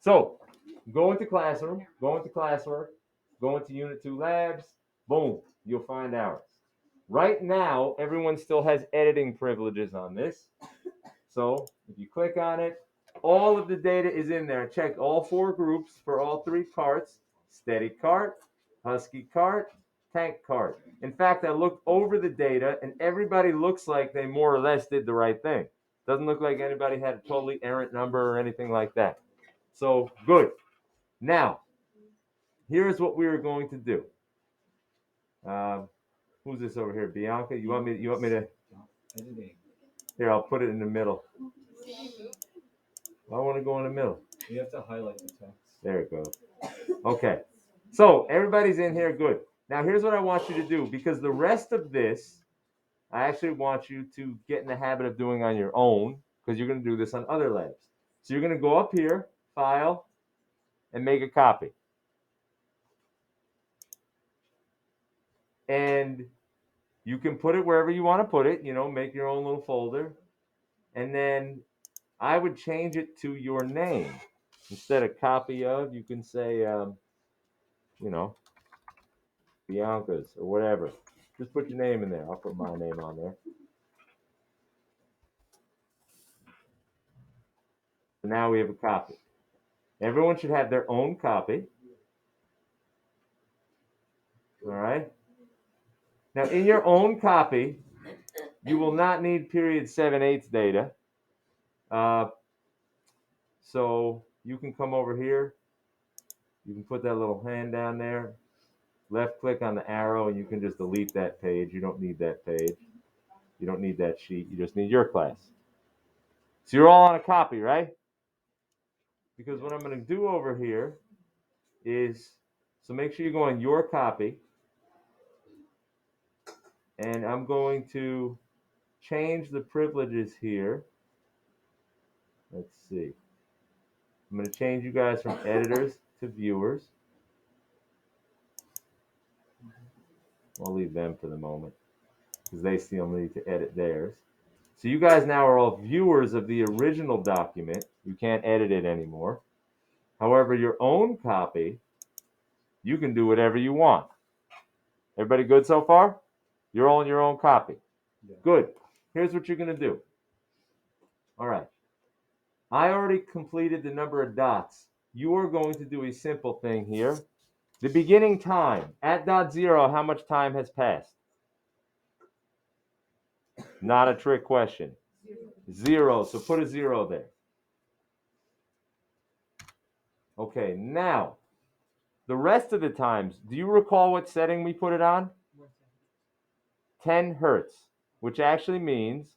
So go into classroom, go into classwork, go into Unit 2 labs, boom, you'll find ours. Right now, everyone still has editing privileges on this. So if you click on it, all of the data is in there. Check all 4 groups for all 3 carts: steady cart, husky cart, tank cart. In fact, I looked over the data and everybody looks like they more or less did the right thing. Doesn't look like anybody had a totally errant number or anything like that. So good. Now, here's what we are going to do. Who's this over here? Bianca? You want me to? Here, I'll put it in the middle. I want to go in the middle. You have to highlight the text. There it goes. Okay. So everybody's in here. Good. Now here's what I want you to do, because the rest of this, I actually want you to get in the habit of doing on your own, because you're going to do this on other labs. So you're going to go up here, File, and make a copy. And you can put it wherever you want to put it, make your own little folder. And then I would change it to your name. Instead of copy of, you can say, Bianca's or whatever. Just put your name in there. I'll put my name on there. So now we have a copy. Everyone should have their own copy. All right. Now, in your own copy, you will not need period 7/8 data. So you can come over here. You can put that little hand down there. Left click on the arrow, and you can just delete that page. You don't need that page. You don't need that sheet. You just need your class. So you're all on a copy, right? Because what I'm going to do over here is, so make sure you go on your copy. And I'm going to change the privileges here. Let's see. I'm going to change you guys from editors to viewers. I'll leave them for the moment because they still need to edit theirs. So you guys now are all viewers of the original document. You can't edit it anymore. However, your own copy, you can do whatever you want. Everybody good so far? You're all in your own copy. Yeah. Good. Here's what you're going to do. All right. I already completed the number of dots. You are going to do a simple thing here. The beginning time, at dot 0, how much time has passed? Not a trick question. 0, so put a 0 there. Okay, now, the rest of the times, do you recall what setting we put it on? 10 hertz, which actually means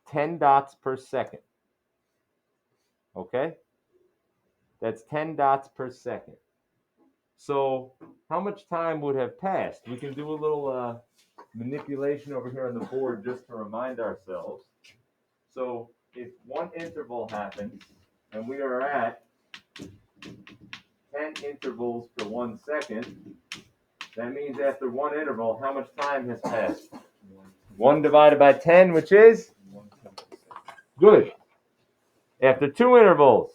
10 dots per second. Okay? That's 10 dots per second. So how much time would have passed? We can do a little manipulation over here on the board just to remind ourselves. So if one interval happens, and we are at 10 intervals per 1 second, that means after one interval, how much time has passed? 1 divided by 10, which is? Good. After 2 intervals.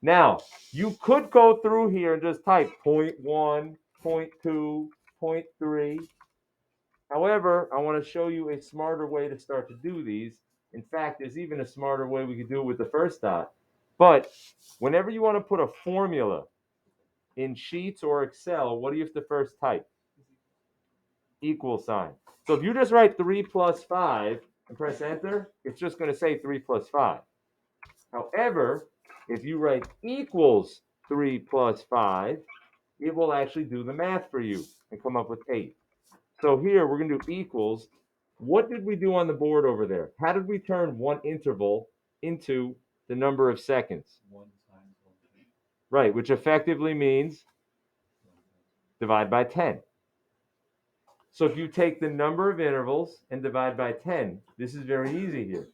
Now, you could go through here and just type 0.1, 0.2, 0.3. However, I want to show you a smarter way to start to do these. In fact, there's even a smarter way we could do it with the first dot. But whenever you want to put a formula in Sheets or Excel, what do you have to first type? Equal sign. So if you just write 3 plus 5 and press enter, it's just going to say 3 plus 5. However, if you write equals 3 plus 5, it will actually do the math for you and come up with 8. So here we're going to do equals. What did we do on the board over there? How did we turn one interval into the number of seconds? 1 times 1. Right, which effectively means divide by 10. So if you take the number of intervals and divide by 10, this is very easy here.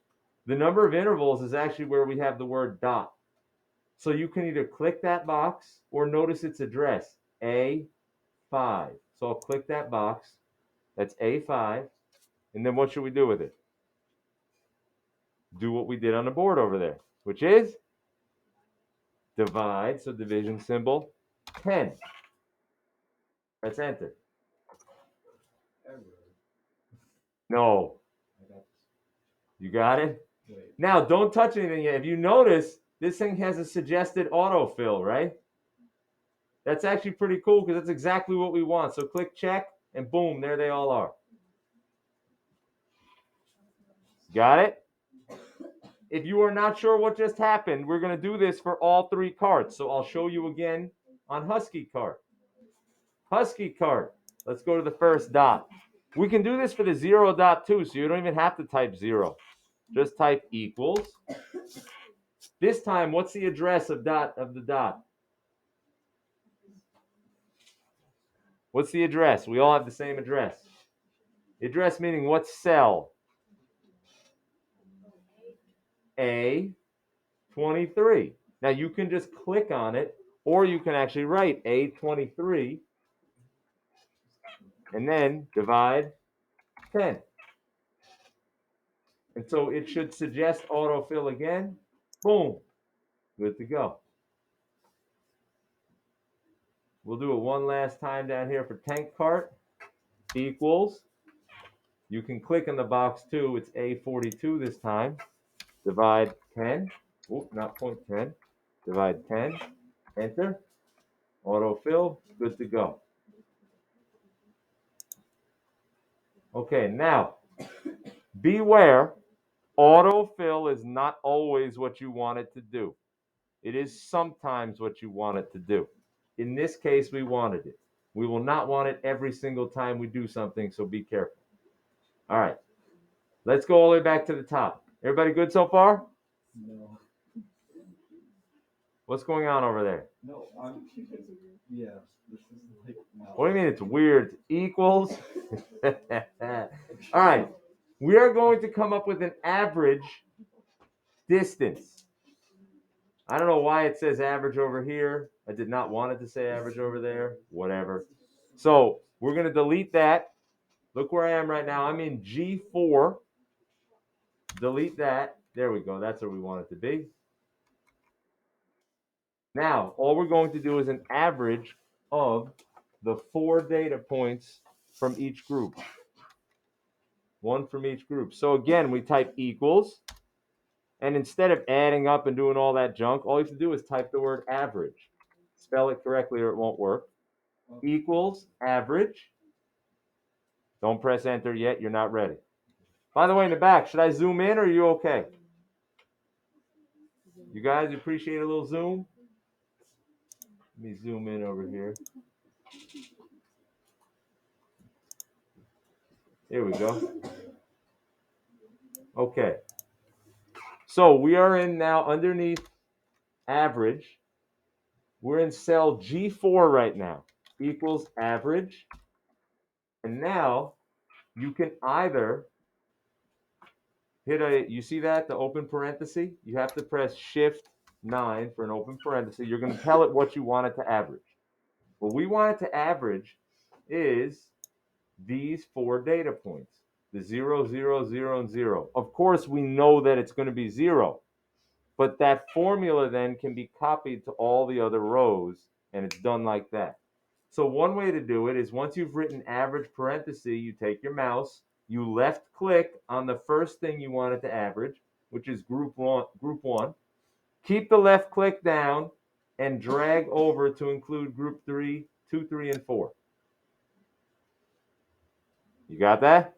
The number of intervals is actually where we have the word dot. So you can either click that box or notice its address, A5. So I'll click that box. That's A5. And then what should we do with it? Do what we did on the board over there, which is divide, so division symbol, 10. Press enter. Error. No, I got this. you got it? Wait. Now, don't touch anything yet. If you notice, this thing has a suggested autofill, right? That's actually pretty cool because that's exactly what we want. So click check, and boom, there they all are. Got it? If you are not sure what just happened, we're going to do this for all three carts. So I'll show you again on Husky cart. Husky cart. Let's go to the first dot. We can do this for the 0 dot too, so you don't even have to type 0. Just type equals. This time, what's the address of the dot? What's the address? We all have the same address. Address meaning what cell? A23. Now you can just click on it, or you can actually write A23 and then divide 10. And so it should suggest autofill again. Boom. Good to go. We'll do it one last time down here for tank cart. Equals. You can click in the box too. It's A42 this time. Divide 10. Oop, not 0.10. Divide 10. Enter. Autofill. Good to go. Okay, now beware. Autofill is not always what you want it to do. It is sometimes what you want it to do. In this case, we wanted it. We will not want it every single time we do something, so be careful. All right. Let's go all the way back to the top. Everybody good so far? No. What's going on over there? No, yeah, this is like, no. What do you mean it's weird? Equals. All right. We are going to come up with an average distance. I don't know why it says average over here. I did not want it to say average over there. Whatever. So we're going to delete that. Look where I am right now. I'm in G4. Delete that. There we go. That's where we want it to be. Now, all we're going to do is an average of the 4 data points from each group. One from each group. So again, we type equals. And instead of adding up and doing all that junk, all you have to do is type the word average. Spell it correctly or it won't work. Equals average. Don't press enter yet. You're not ready. By the way, in the back, should I zoom in or are you okay? You guys appreciate a little zoom? Let me zoom in over here. There we go. Okay. So we are in now underneath average. We're in cell G4 right now. Equals average. And now you can either you see that, the open parenthesis? You have to press Shift 9 for an open parenthesis. You're going to tell it what you want it to average. What we want it to average is these 4 data points, the 0, 0, 0, and 0. Of course, we know that it's going to be 0, but that formula then can be copied to all the other rows, and it's done like that. So one way to do it is once you've written average parenthesis, you take your mouse, you left click on the first thing you want it to average, which is group one. Keep the left click down and drag over to include group 3, 2, 3, and 4. You got that?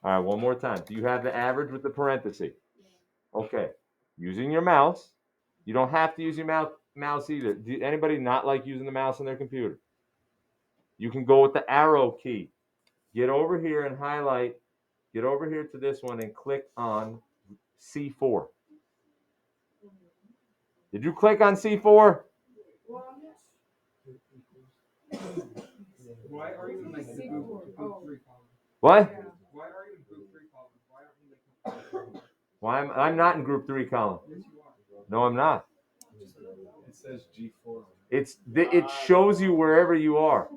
All right, one more time. Do you have the average with the parenthesis? Okay. Using your mouse. You don't have to use your mouse either. Anybody not like using the mouse on their computer? You can go with the arrow key. Get over here and highlight. Get over here to this one and click on C4. Did you click on C4? Why are you in like the group 3 column? What? Why are you in group 3 column? Why aren't you like? Why I'm not in group 3 column. Yes, you are. No, I'm not. It says G4. It shows you wherever you are.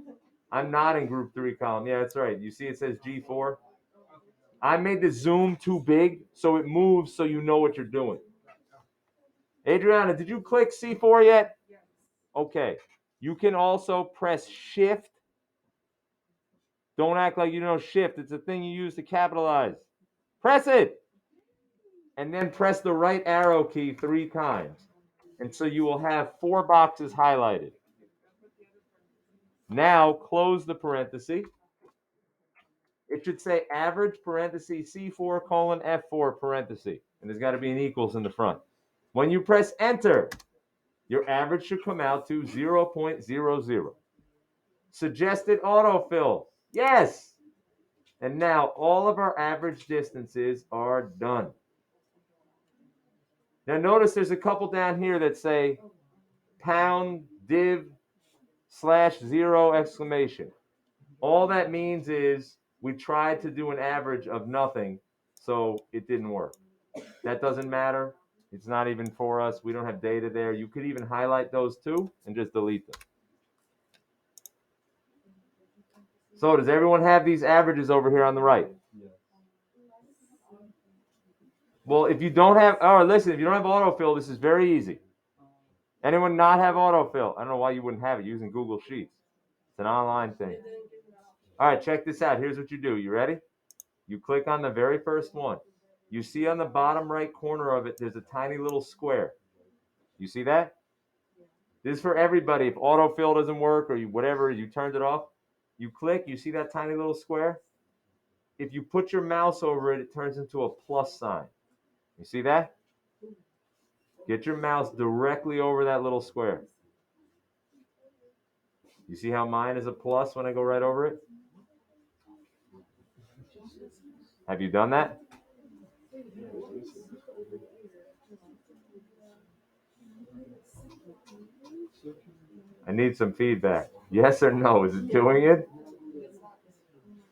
I'm not in group 3 column. Yeah, that's right. You see it says G4? I made the zoom too big, so it moves so you know what you're doing. Adriana, did you click C4 yet? Okay. You can also press Shift. Don't act like you know Shift. It's a thing you use to capitalize. Press it. And then press the right arrow key 3 times. And so you will have 4 boxes highlighted. Now close the parenthesis. It should say average parenthesis C4 colon F4 parenthesis. And there's got to be an equals in the front. When you press enter, your average should come out to 0.00. Suggested autofill. Yes. And now all of our average distances are done. Now notice there's a couple down here that say pound div /0 exclamation. All that means is we tried to do an average of nothing, so it didn't work. That doesn't matter. It's not even for us. We don't have data there. You could even highlight those too and just delete them. So does everyone have these averages over here on the right? Well, if you don't have, or listen, if you don't have autofill, this is very easy. Anyone not have autofill? I don't know why you wouldn't have it using Google Sheets. It's an online thing. All right, check this out. Here's what you do. You ready? You click on the very first one. You see on the bottom right corner of it, there's a tiny little square. You see that? This is for everybody. If autofill doesn't work or whatever, you turned it off, you click, you see that tiny little square? If you put your mouse over it, it turns into a plus sign. You see that? Get your mouse directly over that little square. You see how mine is a plus when I go right over it? Have you done that? I need some feedback. Yes or no? Is it doing it?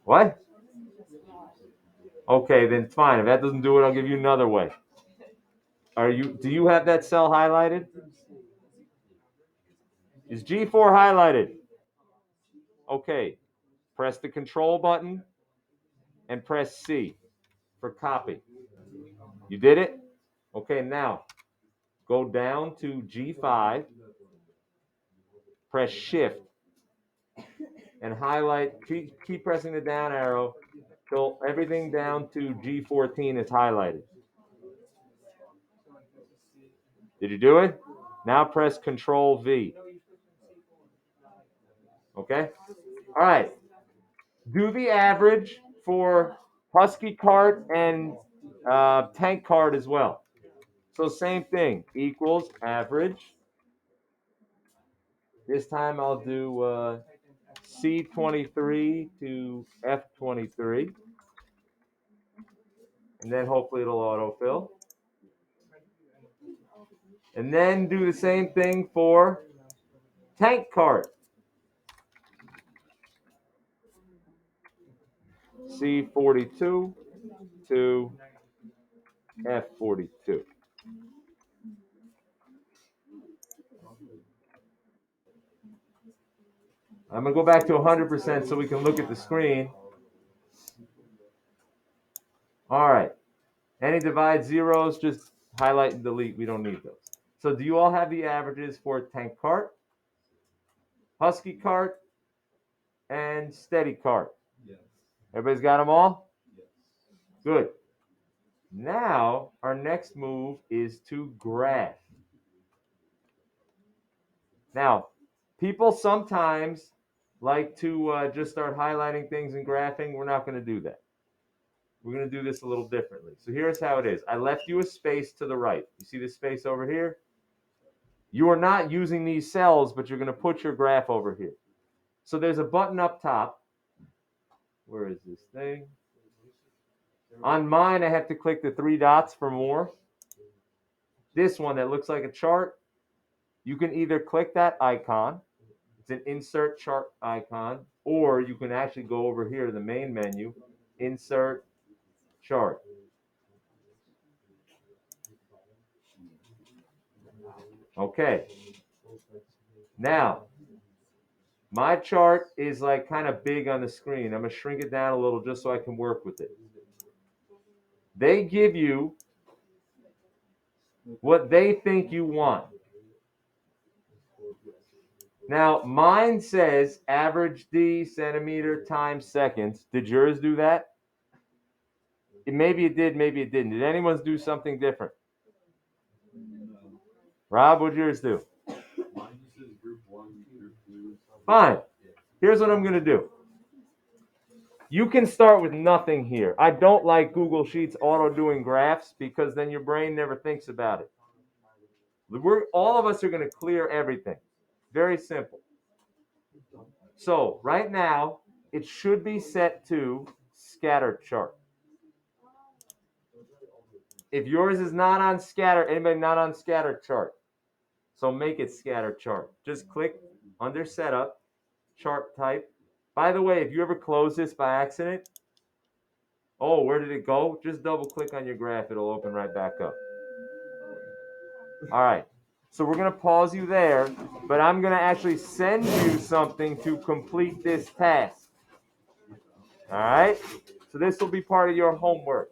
What? Okay, then fine. If that doesn't do it, I'll give you another way. Do you have that cell highlighted? Is G4 highlighted? Okay. Press the control button and press C for copy. You did it? Okay, now go down to G5, press Shift, and highlight, keep pressing the down arrow till everything down to G14 is highlighted. Did you do it? Now press Control V. Okay? All right. Do the average for Husky cart and tank cart as well. So same thing, equals average. This time I'll do C23 to F23. And then hopefully it'll autofill. And then do the same thing for tank cart. C42 to F42. I'm going to go back to 100% so we can look at the screen. All right. Any divide zeros, just highlight and delete. We don't need those. So do you all have the averages for tank cart, Husky cart, and steady cart? Yes. Everybody's got them all? Yes. Good. Now, our next move is to graph. Now, people sometimes like to just start highlighting things and graphing. We're not going to do that. We're going to do this a little differently. So here's how it is. I left you a space to the right. You see this space over here? You are not using these cells, but you're going to put your graph over here. So there's a button up top. Where is this thing? On mine, I have to click the 3 dots for more. This one that looks like a chart, you can either click that icon. It's an insert chart icon, or you can actually go over here to the main menu, insert chart. Okay. Now, my chart is like kind of big on the screen. I'm going to shrink it down a little just so I can work with it. They give you what they think you want. Now, mine says average D centimeter times seconds. Did yours do that? Maybe it did, maybe it didn't. Did anyone's do something different? Rob, what'd yours do? Mine just says group 1, group 2. Fine. Here's what I'm going to do. You can start with nothing here. I don't like Google Sheets auto doing graphs because then your brain never thinks about it. All of us are going to clear everything. Very simple. So right now, it should be set to scatter chart. If yours is not on scatter, anybody not on scatter chart? So make it scatter chart. Just click under setup, chart type. By the way, if you ever close this by accident, oh, where did it go? Just double click on your graph. It'll open right back up. All right. So we're going to pause you there, but I'm going to actually send you something to complete this task. All right. So this will be part of your homework.